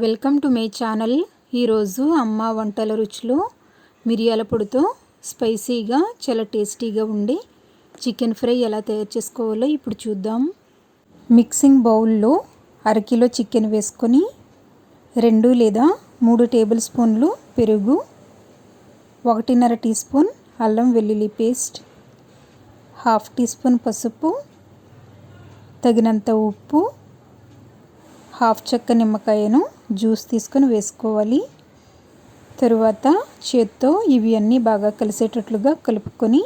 Welcome to my channel. ఈరోజు అమ్మ వంటల రుచిలో మిరియాల పొడితో స్పైసీగా చాలా టేస్టీగా ఉండే చికెన్ ఫ్రై ఎలా తయారు చేసుకోవాలో ఇప్పుడు చూద్దాం. మిక్సింగ్ బౌల్లో అరకిలో చికెన్ వేసుకొని 2 లేదా 3 టేబుల్ స్పూన్లు పెరుగు, 1.5 టీ స్పూన్ అల్లం వెల్లుల్లి పేస్ట్, 1/2 టీ స్పూన్ పసుపు, తగినంత ఉప్పు, 1/2 చెక్క నిమ్మకాయను జ్యూస్ తీసుకొని వేసుకోవాలి. తరువాత చేత్తో ఇవి అన్నీ బాగా కలిసేటట్లుగా కలుపుకొని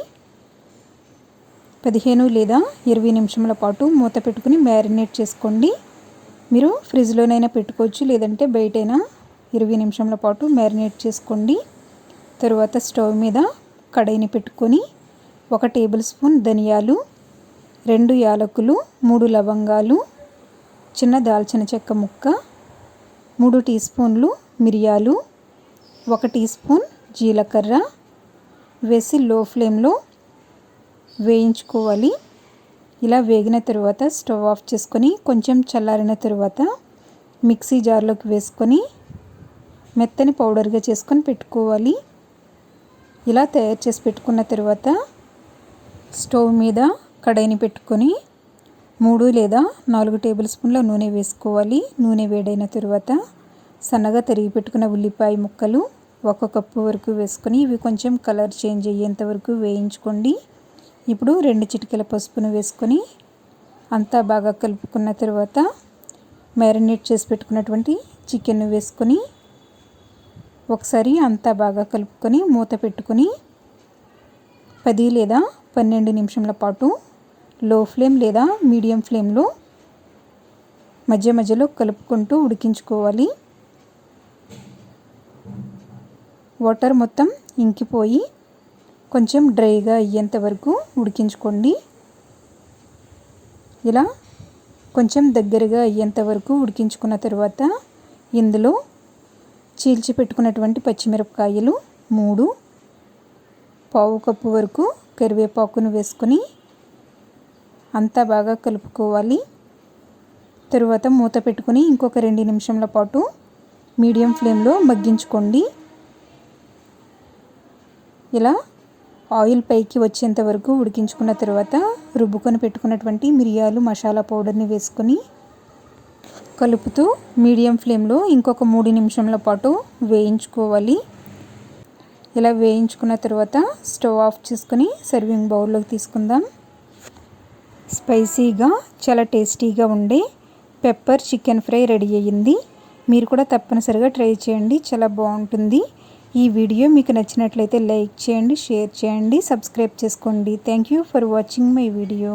15 లేదా 20 నిమిషముల పాటు మూత పెట్టుకుని మ్యారినేట్ చేసుకోండి. మీరు ఫ్రిడ్జ్లోనైనా పెట్టుకోవచ్చు, లేదంటే బయటైనా 20 నిమిషముల పాటు మ్యారినేట్ చేసుకోండి. తరువాత స్టవ్ మీద కడాయిని పెట్టుకొని 1 టేబుల్ స్పూన్ ధనియాలు, 2 యాలకులు, 3 లవంగాలు, చిన్న దాల్చిన చెక్క ముక్క, 3 టీ స్పూన్లు మిరియాలు, 1 టీ స్పూన్ జీలకర్ర వేసి లో ఫ్లేమ్లో వేయించుకోవాలి. ఇలా వేగిన తరువాత స్టవ్ ఆఫ్ చేసుకొని కొంచెం చల్లారిన తరువాత మిక్సీ జార్లోకి వేసుకొని మెత్తని పౌడర్గా చేసుకొని పెట్టుకోవాలి. ఇలా తయారు చేసి పెట్టుకున్న తర్వాత స్టవ్ మీద కడాయిని పెట్టుకొని 3 లేదా 4 టేబుల్ స్పూన్ల నూనె వేసుకోవాలి. నూనె వేడైన తరువాత సన్నగా తరిగి పెట్టుకున్న ఉల్లిపాయ ముక్కలు 1 కప్పు వరకు వేసుకొని ఇవి కొంచెం కలర్ చేంజ్ అయ్యేంత వరకు వేయించుకోండి. ఇప్పుడు 2 చిటికెల పసుపును వేసుకొని అంతా బాగా కలుపుకున్న తర్వాత మ్యారినేట్ చేసి పెట్టుకున్నటువంటి చికెన్ వేసుకొని ఒకసారి అంతా బాగా కలుపుకొని మూత పెట్టుకొని 10 లేదా 12 నిమిషముల పాటు లో ఫ్లేమ్ లేదా మీడియం ఫ్లేమ్లో మధ్యలో కలుపుకుంటూ ఉడికించుకోవాలి. వాటర్ మొత్తం ఇంకిపోయి కొంచెం డ్రైగా అయ్యేంత వరకు ఉడికించుకోండి. ఇలా కొంచెం దగ్గరగా అయ్యేంత వరకు ఉడికించుకున్న తర్వాత ఇందులో చీల్చి పెట్టుకున్నటువంటి పచ్చిమిరపకాయలు 3, పావు కప్పు వరకు కరివేపాకును వేసుకొని అంతా బాగా కలుపుకోవాలి. తరువాత మూత పెట్టుకుని ఇంకొక 2 నిమిషముల పాటు మీడియం ఫ్లేమ్లో మగ్గించుకోండి. ఇలా ఆయిల్ పైకి వచ్చేంత వరకు ఉడికించుకున్న తర్వాత రుబ్బుకొని పెట్టుకున్నటువంటి మిరియాలు మసాలా పౌడర్ని వేసుకొని కలుపుతూ మీడియం ఫ్లేమ్లో ఇంకొక 3 నిమిషముల పాటు వేయించుకోవాలి. ఇలా వేయించుకున్న తర్వాత స్టవ్ ఆఫ్ చేసుకొని సర్వింగ్ బౌల్లోకి తీసుకుందాం. స్పైసీగా చాలా టేస్టీగా ఉండే పెప్పర్ చికెన్ ఫ్రై రెడీ అయ్యింది. మీరు కూడా తప్పనిసరిగా ట్రై చేయండి, చాలా బాగుంటుంది. ఈ వీడియో మీకు నచ్చినట్లయితే లైక్ చేయండి, షేర్ చేయండి, సబ్స్క్రైబ్ చేసుకోండి. Thank you for watching my video.